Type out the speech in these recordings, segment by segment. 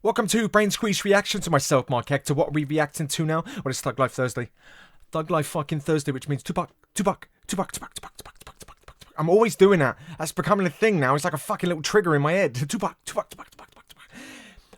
Welcome to Brainsqueezereactions to myself, Mark Hector. What are we reacting to now? Well, it's Thug Life Thursday. Thug Life fucking Thursday, which means Tupac. I'm always doing that. That's becoming a thing now. It's like a fucking little trigger in my head. Tupac.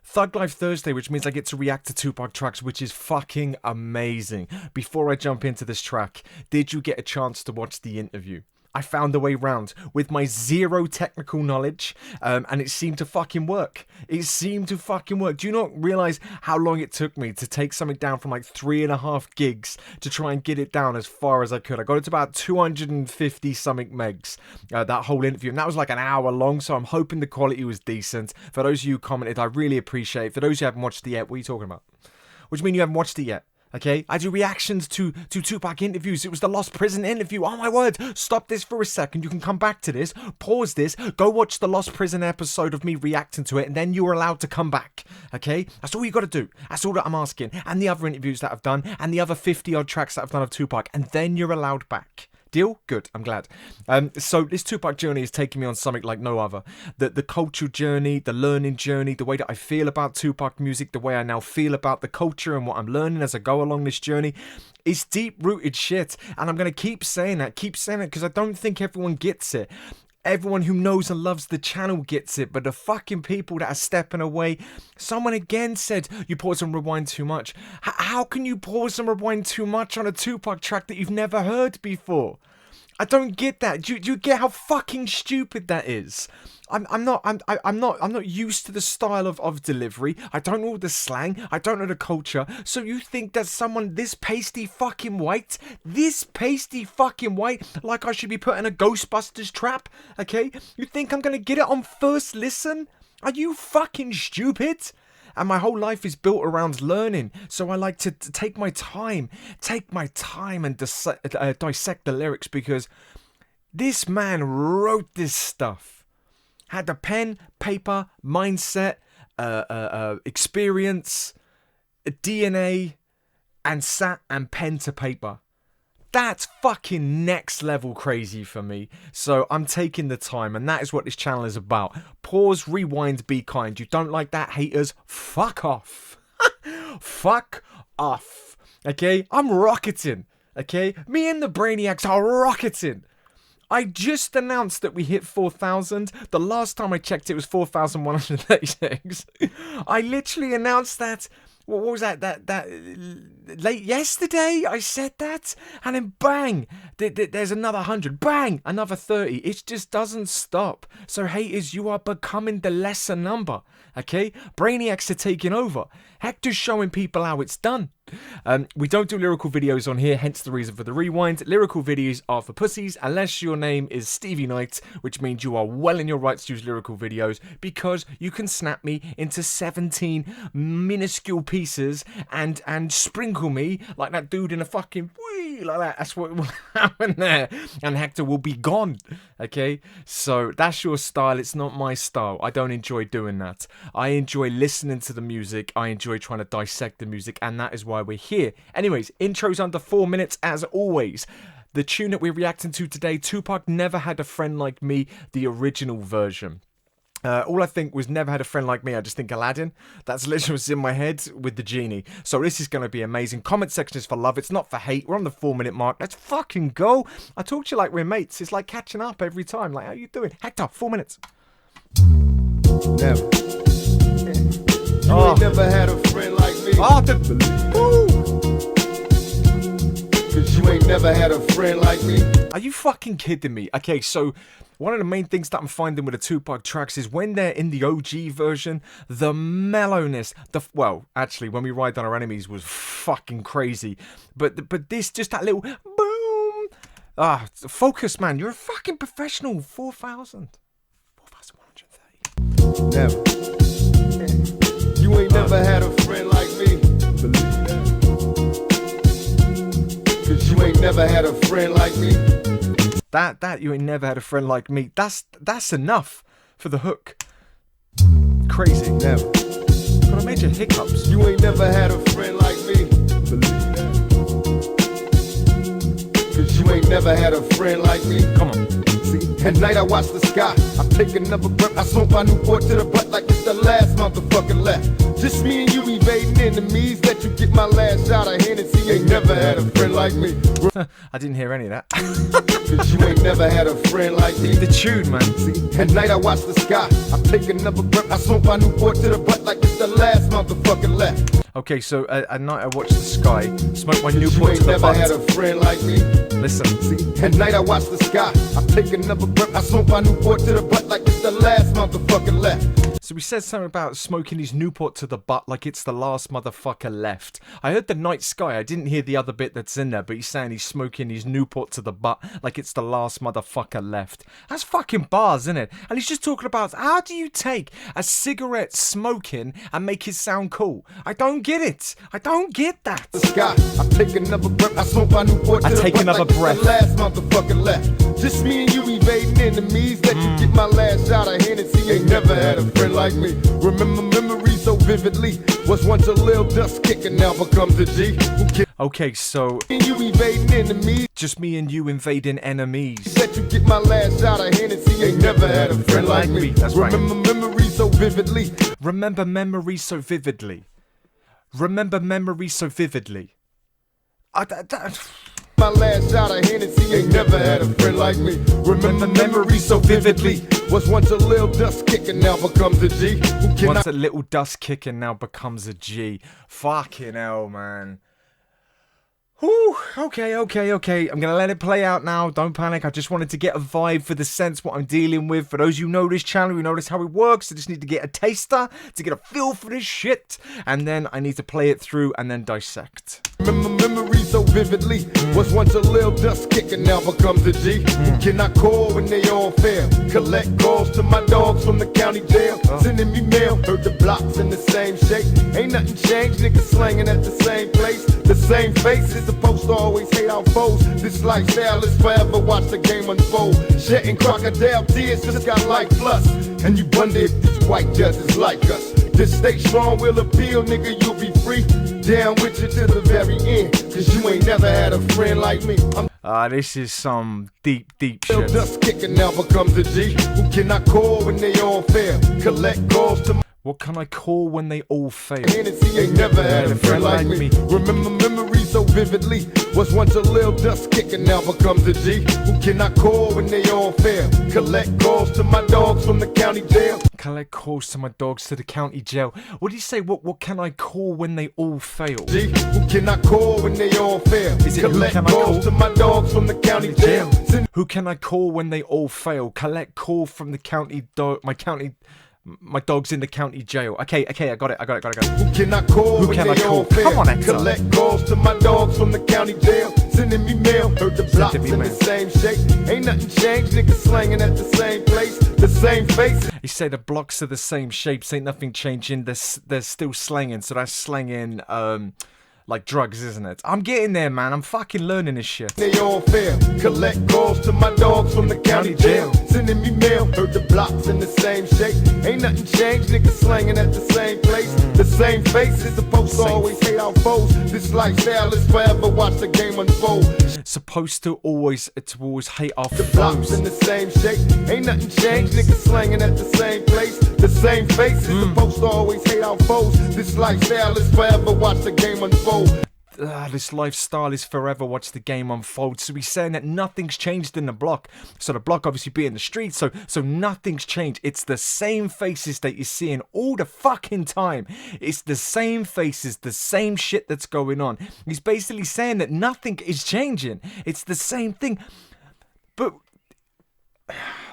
Thug Life Thursday, which means I get to react to Tupac tracks, which is fucking amazing. Before I jump into this track, did you get a chance to watch the interview? I found a way round with my zero technical knowledge, and it seemed to fucking work. It seemed to fucking work. Do you not realize how long it took me to take something down from like 3.5 gigs to try and get it down as far as I could? I got it to about 250 something megs, that whole interview, and that was like an hour long, so I'm hoping the quality was decent. For those of you who commented, I really appreciate it. For those who haven't watched it yet, what are you talking about? What do you mean you haven't watched it yet? Okay, I do reactions to Tupac interviews. It was the Lost Prison interview. Oh my word, stop this for a second. You can come back to this, pause this, go watch the Lost Prison episode of me reacting to it, and then you're allowed to come back. Okay, that's all you got to do. That's all that I'm asking. And the other interviews that I've done, and the other 50 odd tracks that I've done of Tupac, and then you're allowed back. Deal? Good, I'm glad. So this Tupac journey is taking me on something like no other. The cultural journey, the learning journey, the way that I feel about Tupac music, the way I now feel about the culture and what I'm learning as I go along this journey. It's deep-rooted shit, and I'm going to keep saying that, because I don't think everyone gets it. Everyone who knows and loves the channel gets it, but the fucking people that are stepping away. Someone again said, you pause and rewind too much. How can you pause and rewind too much on a Tupac track that you've never heard before? I don't get that. Do you get how fucking stupid that is? I'm not used to the style of delivery. I don't know the slang. I don't know the culture. So you think that someone this pasty fucking white, like I should be put in a Ghostbusters trap? Okay? You think I'm gonna get it on first listen? Are you fucking stupid? And my whole life is built around learning, so I like to take my time and dissect the lyrics, because this man wrote this stuff, had the pen, paper, mindset, experience, DNA, and sat and pen to paper. That's fucking next level crazy for me. So I'm taking the time, and that is what this channel is about. Pause, rewind, be kind. You don't like that, haters? Fuck off. Fuck off. Okay? I'm rocketing. Okay? Me and the Brainiacs are rocketing. I just announced that we hit 4,000. The last time I checked, it was 4,136. I literally announced that. What was that late yesterday? I said that, and then bang, there's another 100, bang, another 30. It just doesn't stop. So haters, you are becoming the lesser number. Okay, Brainiacs are taking over. Hector's showing people how it's done. We don't do lyrical videos on here, hence the reason for the rewind. Lyrical videos are for pussies, unless your name is Stevie Knight, which means you are well in your rights to use lyrical videos, because you can snap me into 17 minuscule pieces and sprinkle me like that dude in a fucking whee, like that. That's what will happen there, and Hector will be gone. Okay, so that's your style. It's not my style. I don't enjoy doing that. I enjoy listening to the music. I enjoy trying to dissect the music, and that is why we're here. Anyways, intro's under 4 minutes as always. The tune that we're reacting to today, Tupac Never Had a Friend Like Me, the original version. All I think was Never Had a Friend Like Me. I just think Aladdin. That's literally what's in my head with the genie. So this is going to be amazing. Comment section is for love. It's not for hate. We're on the 4 minute mark. Let's fucking go. I talk to you like we're mates. It's like catching up every time. Like, how you doing? Hector, 4 minutes. Never. You ain't never had a friend like me. Cause you ain't never had a friend like me. Are you fucking kidding me? Okay, so one of the main things that I'm finding with the Tupac tracks is when they're in the OG version, the mellowness, well, actually, When We Ride On Our Enemies was fucking crazy. But this, just that little boom. Focus, man. You're a fucking professional. 4,000. 4,130. Never. You ain't never had a friend like me. Cause you ain't never had a friend like me. That you ain't never had a friend like me. That's enough for the hook. Crazy. Never. Got a major hiccups. You ain't never had a friend like me. Cause you ain't never had a friend like me. Come on. See, at night I watch the sky. I take another breath. I slump my new boy to the butt like it's the last motherfucker left. enemies. Let you get my last shot of Hennessy. Ain't never had a friend like me. I didn't hear any of that. Cause you ain't never had a friend like me. The tune, man. See, at night I watch the sky. I take another breath. I smoke my Newport to the butt like it's the last motherfucker left. Okay, so at night I watch the sky, smoke my Newport to You the ain't never had butt. a friend like me. Listen. See, at night I watch the sky. I take another breath. I smoke my Newport to the butt like it's the last motherfucker left. So he said something about smoking his Newport to the butt like it's the last motherfucker left. I heard the night sky, I didn't hear the other bit that's in there, but he's saying he's smoking his Newport to the butt like it's the last motherfucker left. That's fucking bars, isn't it? And he's just talking about how do you take a cigarette smoking and make it sound cool? I don't get it. I don't get that. The sky. I take another breath. I smoke my Newport to the take butt another like it's breath. the last motherfucker left. Just me and you evading enemies. Let you get my last shot of Hennessy. Ain't never had a friend like me. Remember memories so vividly. Was once a little dust kicker, now becomes a G. Okay, so And you evading enemies. just me and you invading enemies. Let you get my last shot of Hennessy. Ain't never had a friend like me. That's right. Remember memories so vividly. Remember memories so vividly. Remember memories so vividly. My last shot of Hennessy. Ain't never had a friend like me. Remember memories so vividly. Was once a little dust kicker, now becomes a G. Who cannot Once a little dust kicker, now becomes a G. Fucking hell, man. Whew, okay. I'm gonna let it play out now. Don't panic. I just wanted to get a vibe for the sense what I'm dealing with. For those who know this channel, who notice how it works, I just need to get a taster to get a feel for this shit. And then I need to play it through and then dissect. Remember memories so vividly. Was once a little dust kicker, now becomes a G. Who cannot call when they all fail. Collect calls to my dogs from the county jail. Sending me mail, heard the blocks in the same shape. Ain't nothing changed, niggas slanging at the same place. The same faces, supposed to always hate our foes. This lifestyle is forever, watch the game unfold. Shedding crocodile tears just got like plus. And you wonder if these white judges like us. Just stay strong, we'll appeal, nigga, you'll be free. Down with you to the very end. Cause you ain't never had a friend like me. This is some deep Little shit. dust kicker now becomes a G. Who cannot call when they all fail. Collect calls to my What can I call when they all fail? Hennessy. Ain't never had a friend like me. Remember memories so vividly. Was once a little dust kicker, now becomes a G. Who cannot call when they all fail. Collect calls to my dogs from the county jail. Collect calls to my dogs to the county jail. What do you say? What can I call when they all fail? G. Who cannot call when they all fail. Is it who Collect can I calls call? to my dogs from the county jail. Send Who can I call when they all fail? Collect call from the county dog. My dog's in the county jail. Okay, I got it. Who cannot call Who when can they I call? all fail. Come on, Hector. Collect calls to my dogs from the county jail. Sending me mail, heard the blocks me in mail. the same shape. Ain't nothing changed, niggas slanging at the same place. The same faces. He said the blocks are the same shapes. Ain't nothing changing. They're still slanging. So that's slanging like drugs, isn't it? I'm getting there, man. I'm fucking learning this shit. They all fail. Collect calls to my dogs from the county jail. Sending me mail, heard the blocks in the same shape. Ain't nothing changed, niggas slanging at the same place. The same faces, supposed to always hate our foes. This lifestyle is forever, watch the game unfold. Supposed to always hate our The blocks in foes. the same shape. Ain't nothing changed, niggas slanging at the same place. The same faces, supposed to always hate our foes. This lifestyle is forever, watch the game unfold. This lifestyle is forever, watch the game unfold. So he's saying that nothing's changed in the block. So the block obviously being the street, so nothing's changed. It's the same faces that you're seeing all the fucking time. It's the same faces, the same shit that's going on. He's basically saying that nothing is changing. It's the same thing. But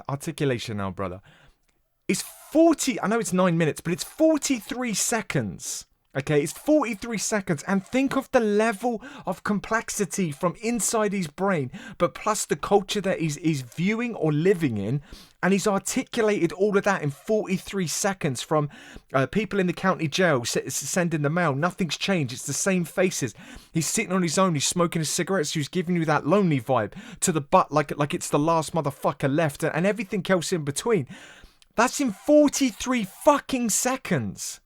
articulation now, brother. It's 40, I know it's 9 minutes, but it's 43 seconds. Okay, it's 43 seconds, and think of the level of complexity from inside his brain, but plus the culture that he's viewing or living in, and he's articulated all of that in 43 seconds from people in the county jail sending the mail. Nothing's changed, it's the same faces. He's sitting on his own, he's smoking his cigarettes, he's giving you that lonely vibe to the butt like it's the last motherfucker left, and everything else in between. That's in 43 fucking seconds.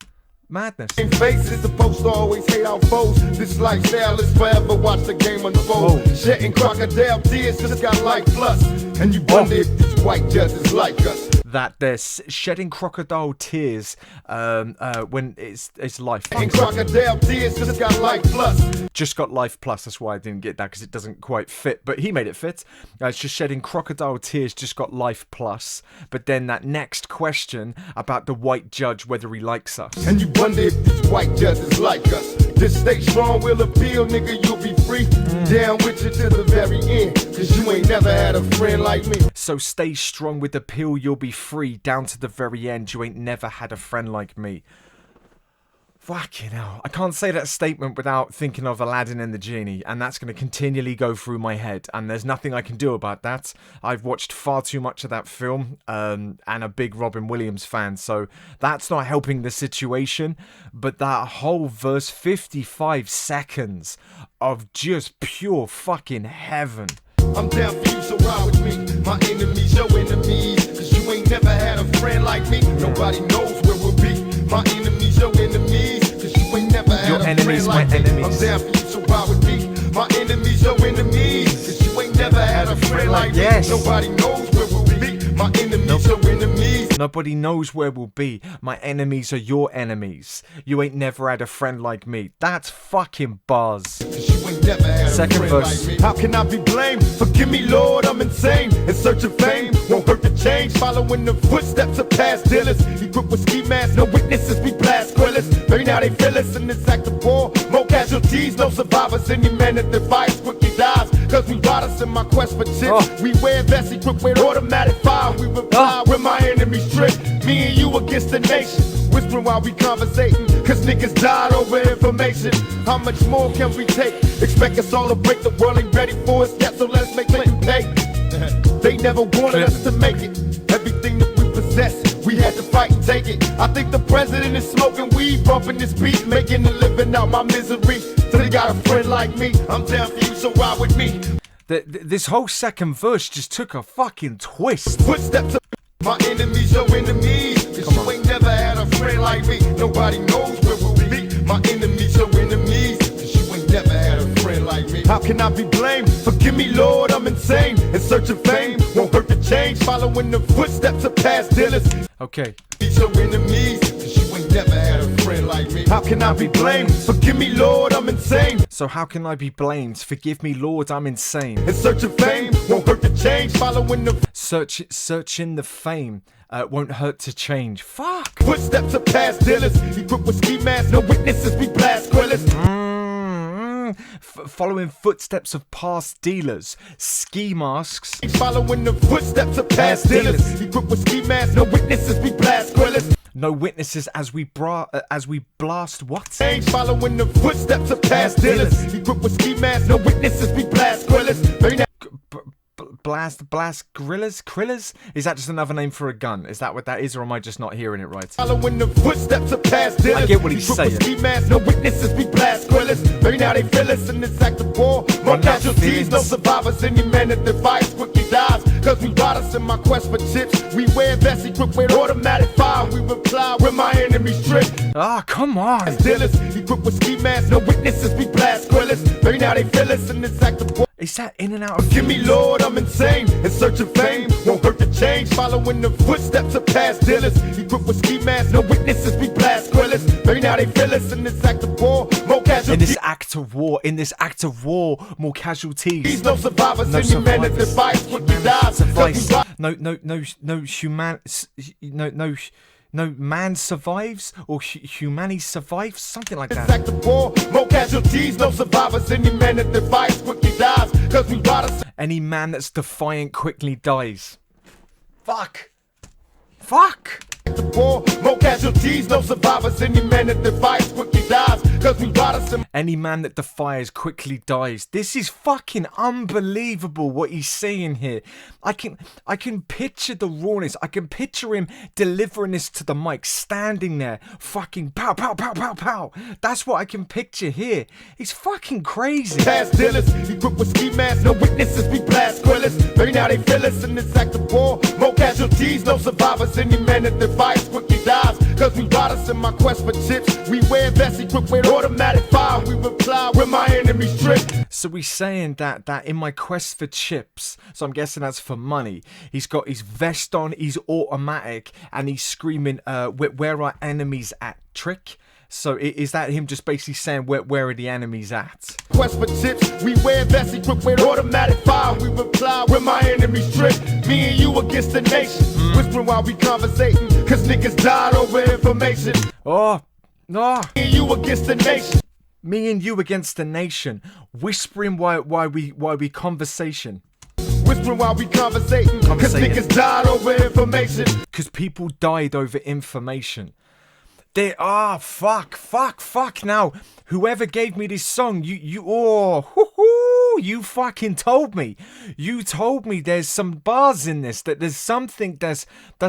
Madness. Same faces, supposed to always hate our foes. This lifestyle is forever, watch the game unfold. Shedding crocodile tears just got like plus. And you wonder if these white judges like us. that they're shedding crocodile tears when it's life. And crocodile tears just got life plus. Just got life plus. That's why I didn't get that, because it doesn't quite fit. But he made it fit. It's just shedding crocodile tears, just got life plus. But then that next question about the white judge, whether he likes us. And you wonder if these white judges like us. Just stay strong, we'll appeal, nigga, you'll be free. Down with you to the very end, cause you ain't never had a friend like me. So stay strong with the pill, you'll be free. Down to the very end, you ain't never had a friend like me. Fucking hell. I can't say that statement without thinking of Aladdin and the Genie, and that's going to continually go through my head, and there's nothing I can do about that. I've watched far too much of that film, and a big Robin Williams fan, so that's not helping the situation. But that whole verse, 55 seconds of just pure fucking heaven. I'm down for you, so ride with me. My enemies, your enemies, cause you ain't never had a friend like me. Nobody knows where we'll be. My enemies, your enemies, cause you ain't never had a friend like me. I'm down for you, so ride with me. My enemies, your enemies, cause you ain't never had a friend like me. Nobody knows where we'll be. My enemies, your enemies. Nobody knows where we'll be. My enemies are your enemies. You ain't never had a friend like me. That's fucking buzz. Second verse. How can I be blamed? Forgive me, Lord, I'm insane. In search of fame, won't hurt to change. Following the footsteps of past dealers. Equipped with ski masks, no witnesses, we blast grillers. Maybe now they feel us in this act of war. More casualties, no survivors. Any man that defies quickly dies. Cause we riders in my quest for chips. We wear vests equipped with automatic fire. We reply when my enemies trip. Me and you against the nation. Whispering while we conversating, cause niggas died over information. How much more can we take? Expect us all to break, the world ain't ready for us yet, so let's make Clinton pay. They never wanted us to make it. Everything that we possess, we had to fight and take it. I think the president is smoking weed, bumping this beat, making a living out my misery. So they got a friend like me, I'm down for you, so ride with me. This whole second verse just took a fucking twist. Footsteps of my enemies, your enemies, cause you ain't never had a friend like me. Nobody knows where we'll be. My enemies, your enemies, cause you ain't never had a friend like me. How can I be blamed? Forgive me, Lord, I'm insane. In search of fame, won't hurt to change. Following the footsteps of past dealers. Okay. Your enemies, cause you ain't never had a friend like me. How can I be blamed? Forgive me, Lord, I'm insane. So how can I be blamed? Forgive me, Lord, I'm insane. In search of fame, won't hurt to change. Following the searching the fame won't hurt to change. Fuck. Footsteps of past dealers. Equipped with ski masks, no witnesses, we blast grillers. Following footsteps of past dealers, ski masks. Following the footsteps of past dealers. Equipped with ski masks, no witnesses, we blast grillers. No witnesses as we blast what? Following the footsteps of past dealers. Equipped with ski masks, no witnesses, we blast grillers. Blast krillers? Is that just another name for a gun? Is that what that is, or am I just not hearing it right? Following the footsteps of past dealers. I get what he's saying. Ski masks, no witnesses, we blast grillers. Maybe now they feel us in this act of war. More casualties, no survivors. Any man that defies quickly dies. Cause we riders in my quest for chips. We wear vests equipped with automatic fire. We reply when my enemies trip. Ah, come on. Dealers equipped with ski masks, no witnesses, we blast grillers. Maybe now they feel us in this act of war. Is that in and out of? Give me, Lord, I'm insane. In search of fame, won't hurt to change. Following the footsteps of past dealers. Equipped with ski masks, no witnesses, we blast grillers. Maybe now they feel us in this act of war. More casualties. In this act of war, more casualties. No survivors. No survivors. Man that defies what we die. No man survives, or humanity survives, something like that. Act of war, more casualties, no survivors. Any man that defies quickly dies. Cause we riders. Any man that's defiant quickly dies. Fuck. War, more casualties, no survivors. Any man that defies quickly dies. Cause we riders. Any man that defies quickly dies. This is fucking unbelievable what he's saying here. I can picture the rawness. I can picture him delivering this to the mic, standing there, fucking pow, pow, pow, pow, pow. That's what I can picture here. He's fucking crazy. Past dealers, equipped with ski masks, no witnesses, we blast grillers. Maybe now they feel us in this act of war. More casualties, no survivors. Any man that defies quickly dies. Cause we riders in my quest for chips. We wear vests equipped with automatic fire. We reply when my enemies trip. So he's saying that in my quest for chips, so I'm guessing that's for money, he's got his vest on, he's automatic, and he's screaming, where are enemies at, trick? So is that him just basically saying, where are the enemies at? Quest for chips, we wear vests equipped with automatic fire. We reply when my enemies trip. Me and you against the nation, whispering while we conversating, cause niggas died over information. Oh, no. Me and you against the nation. Me and you against the nation, whispering while we conversation. Whispering while we conversating, cause niggas died over information. Cause people died over information. They fuck now. Whoever gave me this song, you fucking told me. You told me there's some bars in this, that there's something that's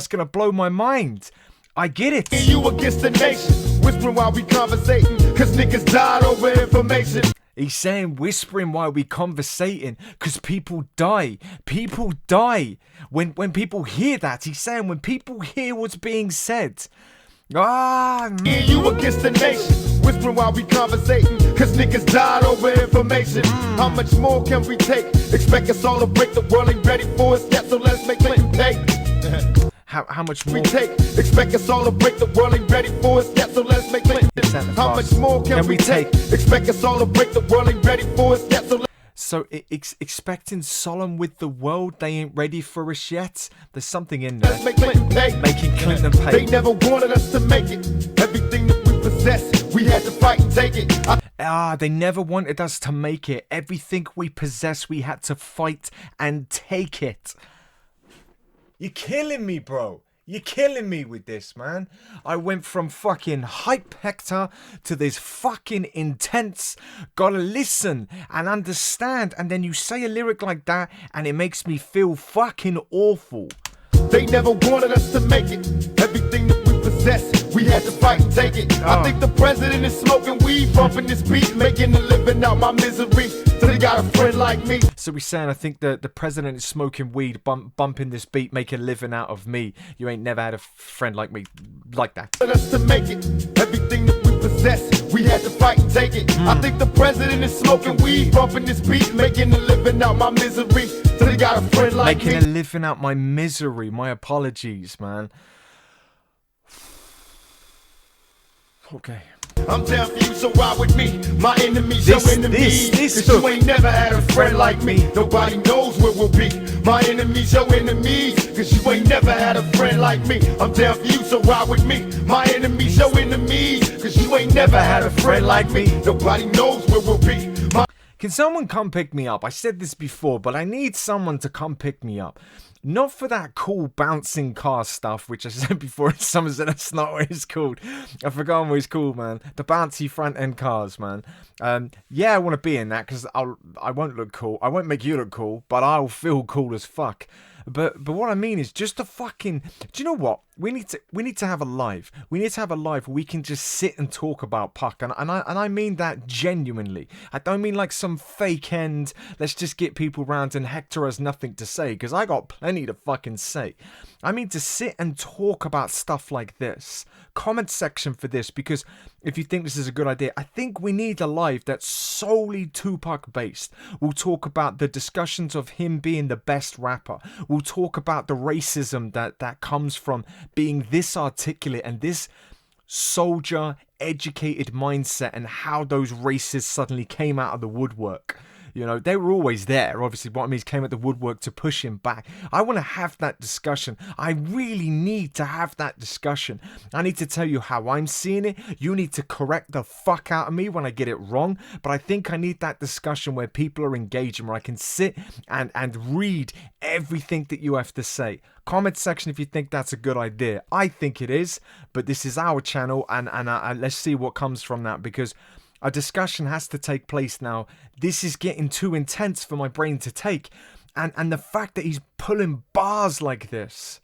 gonna blow my mind. I get it. You against the nation, whispering while we conversating, cause niggas died over information. He's saying whispering while we conversating, cause people die. People die. When people hear that, he's saying when people hear what's being said. You against the nation, whispering while we conversating, cause niggas died over information. How much more can we take? Expect us all to break, the world ain't ready for us yet, so let's make Clinton pay. How much more we take? Expect us all to break, the world ain't ready for us yet, so let's make Clinton. How much more can we take? Expect us all to break, the world ain't ready for us yet, so let's. So expecting solemn with the world, they ain't ready for us yet. There's something in there. Let's make Clinton pay. Making Clinton pay. They never wanted us to make it. Everything that we possess, we had to fight and take it. They never wanted us to make it. Everything we possess, we had to fight and take it. You're killing me, bro. You're killing me with this, man. I went from fucking hype Hector to this fucking intense, gotta listen and understand, and then you say a lyric like that and it makes me feel fucking awful. They never wanted us to make it. Everything that we possess, we had to fight and take it. I think the president is smoking weed, bumping this beat, making a living out my misery. So they got a friend like me. So he's saying, I think the president is smoking weed, bumping this beat, making a living out of me. You ain't never had a friend like me, like that. Us to make it. Everything that we possess, we had to fight and take it. I think the president is smoking weed, bumping this beat, making a living out my misery. So they got a friend like me. Making a living out my misery. My apologies, man. Okay. I'm down for you, so ride with me. My enemies, your enemies. Cause you ain't never had a friend like me. Nobody knows where we'll be. My enemies, your enemies. Cause you ain't never had a friend like me. I'm down for you, so ride with me. My enemies, your enemies. Cause you ain't never had a friend like me. Nobody knows where we'll be. Can someone come pick me up? I said this before, but I need someone to come pick me up. Not for that cool bouncing car stuff, which I said before in Somerset, that's not what it's called. I've forgotten what it's called, man. The bouncy front end cars, man. Yeah, I want to be in that because I won't look cool. I won't make you look cool, but I'll feel cool as fuck. But what I mean is just to fucking. Do you know what? We need to have a live. We need to have a live where we can just sit and talk about Puck, and I mean that genuinely. I don't mean like some fake end. Let's just get people round and Hector has nothing to say, because I got plenty to fucking say. I mean to sit and talk about stuff like this. Comment section for this, because if you think this is a good idea, I think we need a live that's solely Tupac based. We'll talk about the discussions of him being the best rapper. We'll talk about the racism that comes from being this articulate and this soldier educated mindset, and how those racists suddenly came out of the woodwork. You know, they were always there. Obviously, what I mean is came at the woodwork to push him back. I want to have that discussion. I really need to have that discussion. I need to tell you how I'm seeing it. You need to correct the fuck out of me when I get it wrong. But I think I need that discussion where people are engaging, where I can sit and read everything that you have to say. Comment section if you think that's a good idea. I think it is, but this is our channel, and let's see what comes from that, because a discussion has to take place now. This is getting too intense for my brain to take. And the fact that he's pulling bars like this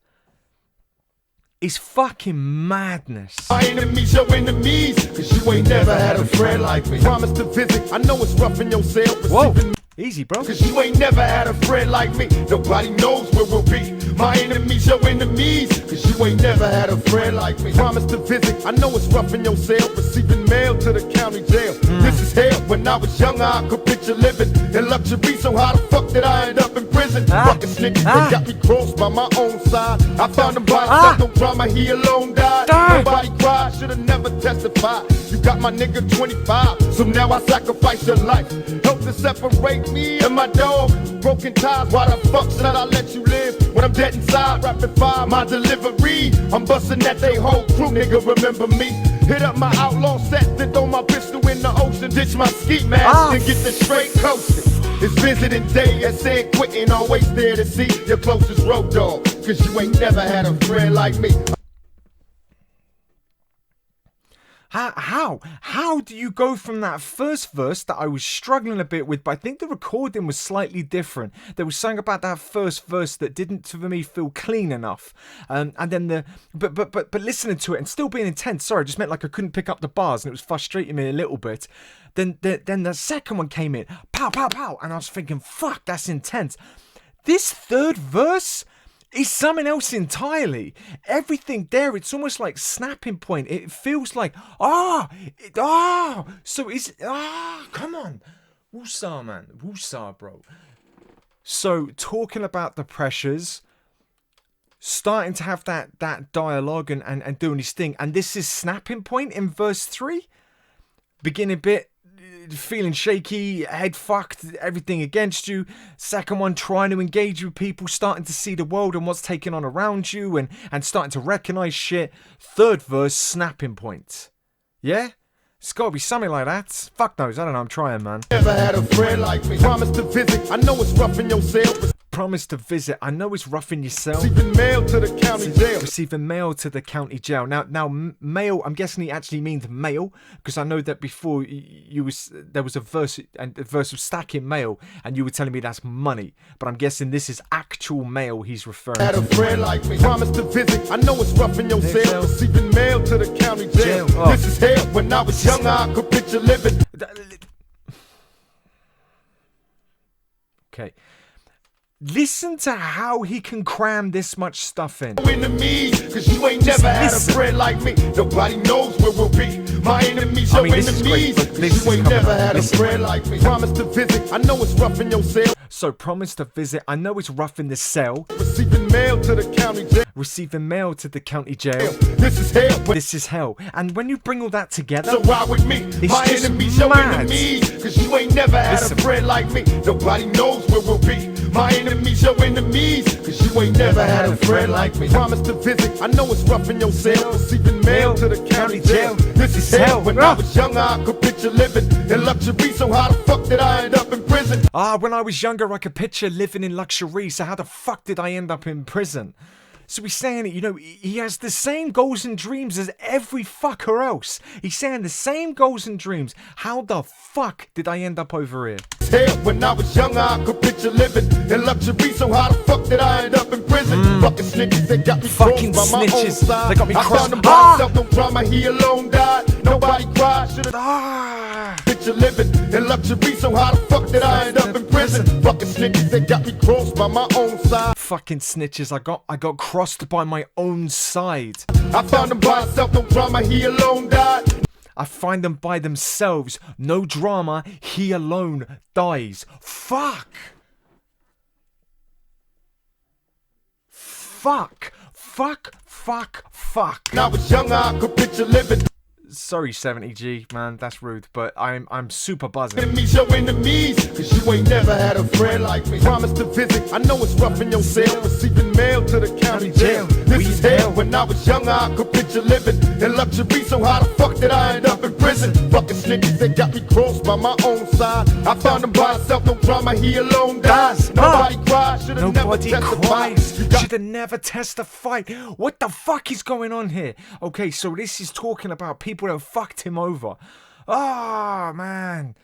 is fucking madness. My enemies, your enemies. Cause you ain't never had a friend like me. Promise to visit. I know it's rough in your cell. Whoa. Easy, bro. Cause you ain't never had a friend like me. Nobody knows where we'll be. My enemies, your enemies. Cause you ain't never had a friend like me. Promise to visit. I know it's rough in your cell. Receiving mail to the county jail. This is hell. When I was younger, I could picture living in luxury. So how the fuck did I end up in prison? Fucking snitches, they got me crossed by my own side. I found him by himself, no drama, he alone died. Nobody cried, should've never testified. You got my nigga 25, so now I sacrifice your life. Help to separate me and my dog. Broken ties, why the fuck should I let you live? When I'm dead inside, rapid fire, my delivery. I'm busting at they whole crew, nigga, remember me. Hit up my outlaw set, then throw my pistol in the ocean. Ditch my ski mask and get the straight coasting. It's visiting day at San Quentin, always there to see your closest road dog. Cause you ain't never had a friend like me. How do you go from that first verse that I was struggling a bit with, but I think the recording was slightly different. There was something about that first verse that didn't, for me, feel clean enough. And then but listening to it and still being intense. Sorry, I just meant like I couldn't pick up the bars and it was frustrating me a little bit. Then the second one came in, pow, pow, pow, and I was thinking, fuck, that's intense. This third verse is something else entirely. Everything there, it's almost like snapping point. It feels like, so it's, come on. Woosah, man. Woosah, bro. So, talking about the pressures, starting to have that dialogue and doing his thing. And this is snapping point in verse 3. Beginning bit, feeling shaky, head fucked, everything against you. Second one, trying to engage with people, starting to see the world and what's taking on around you and starting to recognize shit. Third verse, snapping point. Yeah? It's gotta be something like that. Fuck knows, I don't know, I'm trying, man. Never had a friend like me. Promise to visit. I know it's rough in your cell. Promise to visit. I know it's rough in yourself. Receiving mail to the county jail. Receiving mail to the county jail. Now, mail. I'm guessing he actually means mail because I know that before there was a verse of stacking mail, and you were telling me that's money. But I'm guessing this is actual mail he's referring Had to. a friend like me. Promise to visit. I know it's rough in your cell. Receiving mail to the county jail. This is hell. When I was younger, I could picture living. Okay. Listen to how he can cram this much stuff in. Enemies, cause you ain't never had a friend like me. Nobody knows where we'll be. My enemies, your enemies. Cause you ain't never had a friend like me. Promise to visit. I know it's rough in your cell. So promise to visit. I know it's rough in the cell. Receiving mail to the county jail. Receiving mail to the county jail. This is hell. This is hell. And when you bring all that together, So ride with me. My just enemies, your mad. enemies. Cause you ain't never had a friend like me. Nobody knows where we'll be. My enemies, your enemies. Cause you ain't never had a friend like me. Promise to visit. I know it's rough in your cell. Receiving mail to the county jail. This is hell. When I was younger, I could picture living in luxury. So how the fuck did I end up in prison? when I was younger, I could picture living in luxury. So how the fuck did I end up in prison? So he's saying that, you know, he has the same goals and dreams as every fucker else. He's saying the same goals and dreams. How the fuck did I end up over here? Hell, when I was younger, I could picture living in luxury. So how the fuck did I end up in prison? Fucking snitches, they got me Fucking crossed by my own snitches, side. they got me I crossed. found him by himself, no drama, he alone died. Nobody cried, should've picture living in luxury. So how the fuck did I end up in prison? Fucking snitches, they got me crossed by my own side. Fucking snitches, I got crossed by my own side. I found him by himself, no drama, he alone died. I find them by themselves. No drama, he alone dies. Fuck. Fuck. Fuck. Fuck. Fuck. When I was younger, I could picture living. Sorry, 70G, man, that's rude, but I'm super buzzing. Enemies, your enemies, cause you ain't never had a friend like me. Promise to visit, I know it's rough in your cell. Receiving mail to the county jail. This is hell. When I was younger, I could picture living in luxury. So how the fuck did I end up in prison? Fucking snitches, they got me crossed by my own side. I found him by himself, no drama, he alone dies. Nobody cried, should've never testified. Should've never testified. What the fuck is going on here? Okay, so this is talking about people that fucked him over. Oh, man.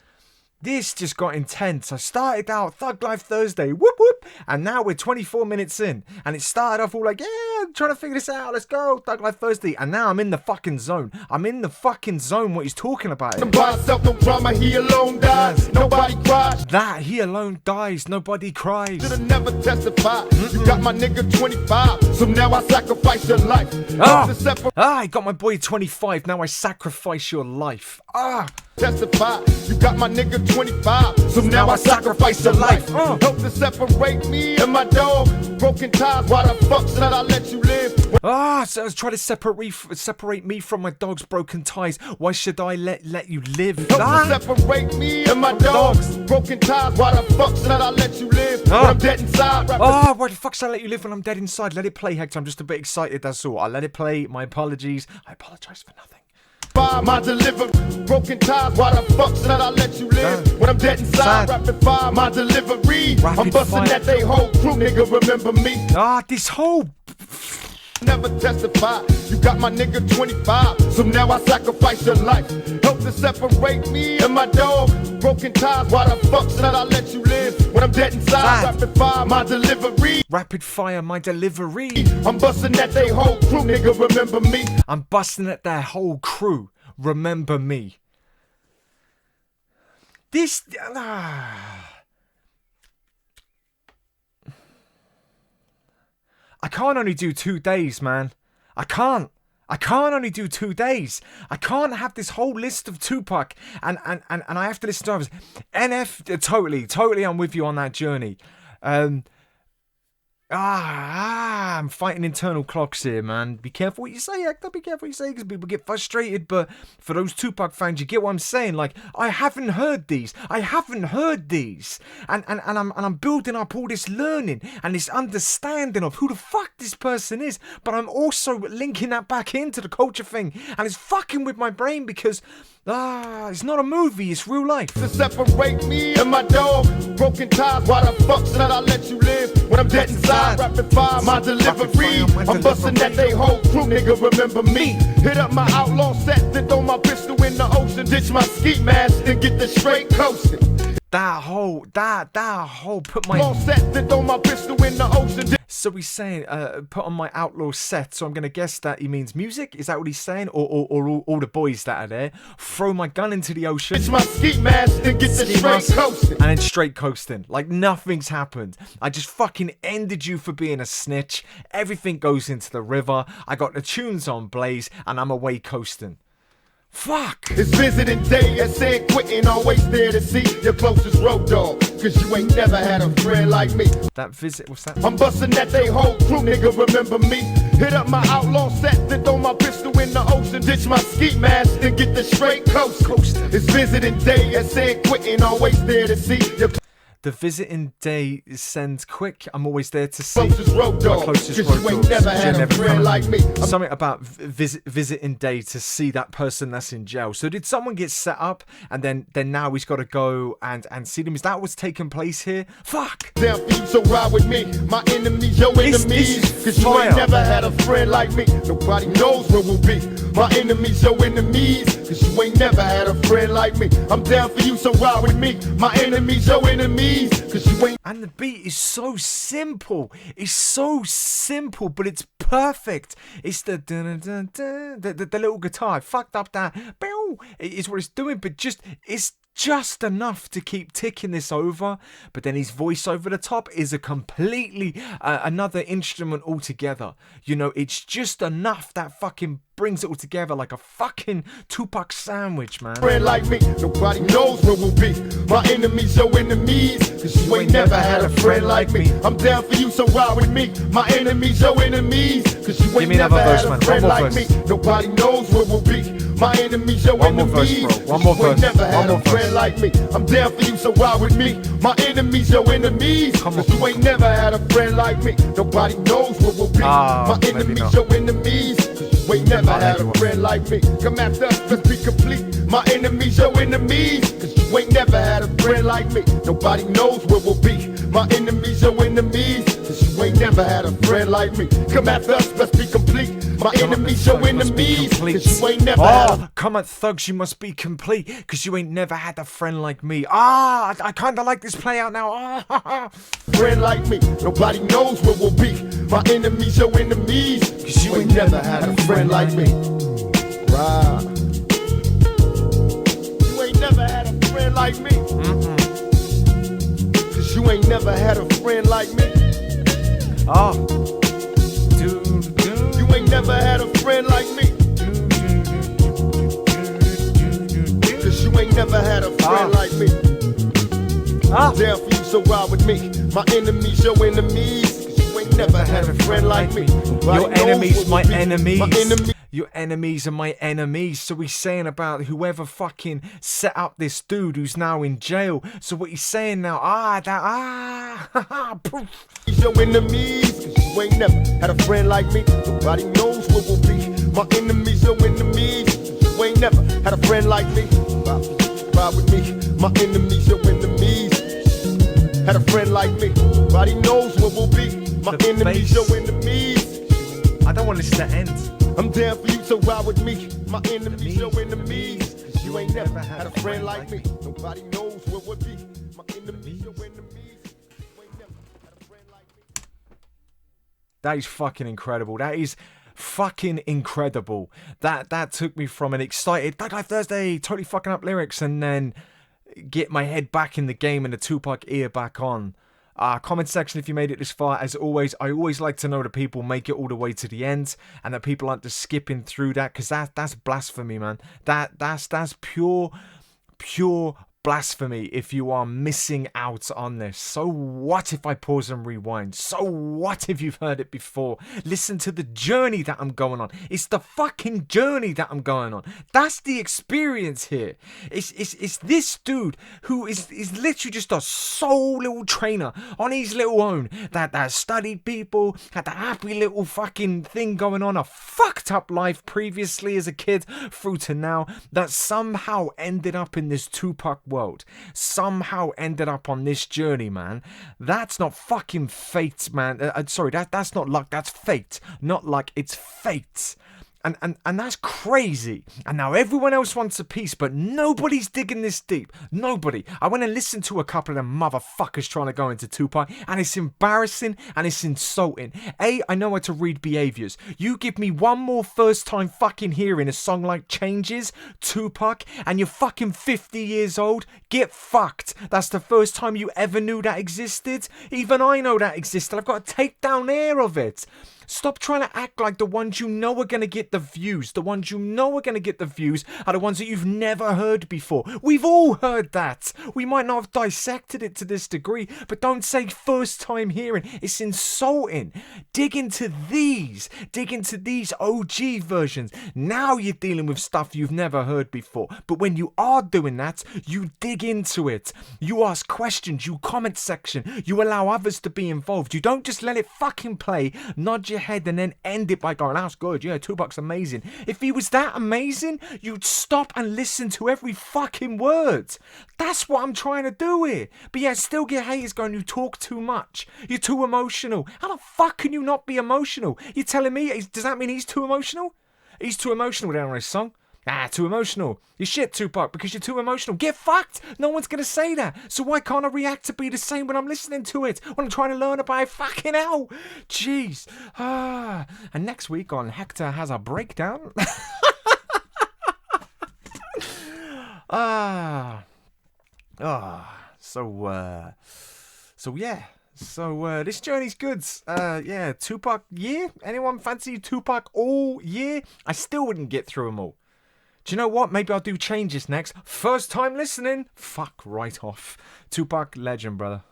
This just got intense. I started out Thug Life Thursday, whoop whoop, and now we're 24 minutes in, and it started off all like, yeah, I'm trying to figure this out, let's go, Thug Life Thursday, and now I'm in the fucking zone. I'm in the fucking zone what he's talking about. No drama, he alone dies, nobody cries. That he alone dies, nobody cries. Should've never testified. You got my nigga 25, so now I sacrifice your life. I got my boy 25, now I sacrifice your life. Testify, you got my nigga 25, so now I sacrifice your life. Help to separate me and my dog. Broken ties, why the fuck should I let you live? So I was trying to separate me from my dog's broken ties. Why should I let you live? Help to separate me and my dogs. Broken ties, why the fuck should I let you live? When I'm dead inside. Why the fuck should I let you live when I'm dead inside? Let it play, Hector. I'm just a bit excited, that's all. I'll let it play. My apologies. I apologize for nothing. My deliver, broken ties, why the fuck should I let you live? When I'm dead inside, rapid fire, my delivery. I'm busting that they whole crew, nigga, remember me. This whole... Never testify, you got my nigga 25, so now I sacrifice your life. Help to separate me and my dog. Broken ties, why the fuck should I let you live? When I'm dead inside, rapid fire, my delivery. Rapid fire, my delivery. I'm busting at they whole crew, nigga, remember me. I'm busting at their whole crew, remember me. This... I can't only do 2 days, man. I can't only do 2 days. I can't have this whole list of Tupac and I have to listen to others. NF, totally I'm with you on that journey. I'm fighting internal clocks here, man. Be careful what you say, Hector. Be careful what you say, because people get frustrated. But for those Tupac fans, you get what I'm saying. Like, I haven't heard these. And I'm building up all this learning and this understanding of who the fuck this person is. But I'm also linking that back into the culture thing, and it's fucking with my brain because it's not a movie, it's real life. To separate me and my dog. Broken ties, why the fuck should I let you live? When I'm dead inside, rapid fire, my delivery. I'm busting that they whole crew, nigga, remember me. Hit up my outlaw set, then throw my pistol in the ocean. Ditch my ski mask and get the straight coasting. That whole put my outlaw set, then throw my pistol in the ocean. So he's saying, put on my outlaw set. So I'm gonna guess that he means music. Is that what he's saying? Or all the boys that are there? Throw my gun into the ocean. It's my ski mask and get the straight coasting. And then straight coasting. Like nothing's happened. I just fucking ended you for being a snitch. Everything goes into the river. I got the tunes on blaze and I'm away coasting. Fuck! It's visiting day at San Quentin, always there to see your closest road dog. Cause you ain't never had a friend like me. That visit, what's that? I'm busting that they whole crew, nigga, remember me. Hit up my outlaw set, then throw my pistol in the ocean. Ditch my ski mask and get the straight coasting. It's visiting day at San Quentin, always there to see your the visiting day sends quick. I'm always there to see closest road dog. Closest Cause road you ain't dogs. never had a friend like me. Something about visiting day to see that person that's in jail. So did someone get set up and then now he's got to go and see them? Is that what's taking place here? Fuck! Down for you, so ride with me. My enemies, your enemies. Cause you ain't never had a friend like me. Nobody knows where we'll be. My enemies, your enemies. Cause you ain't never had a friend like me. I'm down for you, so ride with me. My enemies, your enemies. Cause you ain't. And the beat is so simple. It's so simple, but it's perfect. It's the little guitar. I fucked up that. It's what it's doing, but it's just enough to keep ticking this over. But then his voice over the top is a completely another instrument altogether. You know, it's just enough that fucking brings it all together like a fucking Tupac sandwich, man. Friend like me, nobody knows where we'll be. My enemies, your enemies. Cause you ain't never had a friend like me. I'm down for you, so ride with me. My enemies, your enemies. Cause you ain't never had a friend like me. Nobody knows where we'll be. My enemies, your enemies. One more verse. Never had a friend like me. I'm down for you, so ride with me. My enemies, your enemies. Cause you ain't never had a friend like me. Nobody knows where we'll be. My enemies, your enemies. Cause you ain't never had a friend like me. Come after us, let's be complete. My enemies, your enemies. Cause you ain't never had a friend like me. Nobody knows where we'll be. My enemies, your enemies. Cause you ain't ain't never had a friend like me. Come after us, best be complete. My enemies, your enemies, cause you ain't never had a... Come at thugs, you must be complete, cause you ain't never had a friend like me. I kinda like this play out now. friend like me, nobody knows where we'll be. My enemies, your enemies, cause you ain't never had a friend like me. Right. You ain't never had a friend like me. Cause you ain't never had a friend like me. You ain't never had a friend like me. Cause you ain't never had a friend like me. I'm down for you, so ride with me. My enemies, your enemies. Cause you ain't never had a friend like me. Your enemies, my enemies. Your enemies are my enemies. So he's saying about whoever fucking set up this dude who's now in jail. So what he's saying now, poof. Your enemies, cause you ain't never had a friend like me. Nobody knows what we'll be. My enemies, your enemies, cause you ain't never had a friend like me. Ride with me. My enemies, your enemies, had a friend like me. Nobody knows what we'll be. My enemies, your enemies. I don't want this to end. I'm down for you, so ride with me. My enemies, your enemies. Cause you ain't never had a friend like me. Nobody knows what would be. My enemies, your enemies. You ain't never had a friend like me. That is fucking incredible. That is fucking incredible. That took me from an excited Thug Life Thursday, totally fucking up lyrics, and then get my head back in the game and the Tupac ear back on. Comment section if you made it this far. As always, I always like to know that people make it all the way to the end and that people aren't just skipping through that, because that's blasphemy, man. That's pure blasphemy if you are missing out on this. So what if I pause and rewind? So what if you've heard it before? Listen to the journey that I'm going on. It's the fucking journey that I'm going on. That's the experience here. It's this dude who is literally just a soul little trainer on his little own that studied people, had a happy little fucking thing going on, a fucked up life previously as a kid through to now, that somehow ended up in this Tupac world, somehow ended up on this journey, man. That's not fucking fate, man. Sorry, that's not luck, that's fate. Not luck, it's fate. And that's crazy. And now everyone else wants a piece, but nobody's digging this deep. Nobody. I went and listened to a couple of them motherfuckers trying to go into Tupac, and it's embarrassing and it's insulting. I know how to read behaviors. You give me one more first time fucking hearing a song like Changes, Tupac, and you're fucking 50 years old, get fucked. That's the first time you ever knew that existed. Even I know that existed. I've got a takedown air of it. Stop trying to act like the ones you know are going to get the views. The ones you know are going to get the views are the ones that you've never heard before. We've all heard that. We might not have dissected it to this degree, but don't say first time hearing. It's insulting. Dig into these OG versions. Now you're dealing with stuff you've never heard before. But when you are doing that, you dig into it. You ask questions. You comment section. You allow others to be involved. You don't just let it fucking play, nod your head and then end it by going, that's good, yeah, Tupac's amazing. If he was that amazing, you'd stop and listen to every fucking word. That's what I'm trying to do here. But yeah, still get haters going, you talk too much, you're too emotional. How the fuck can you not be emotional? You're telling me, does that mean he's too emotional? He's too emotional down on his song. Too emotional. You shit, Tupac, because you're too emotional. Get fucked. No one's going to say that. So why can't I react to be the same when I'm listening to it? When I'm trying to learn about it? Fucking hell. Jeez. And next week on Hector Has a Breakdown. So this journey's good. Yeah, Tupac year? Anyone fancy Tupac all year? I still wouldn't get through them all. Do you know what? Maybe I'll do Changes next. First time listening. Fuck right off. Tupac, legend, brother.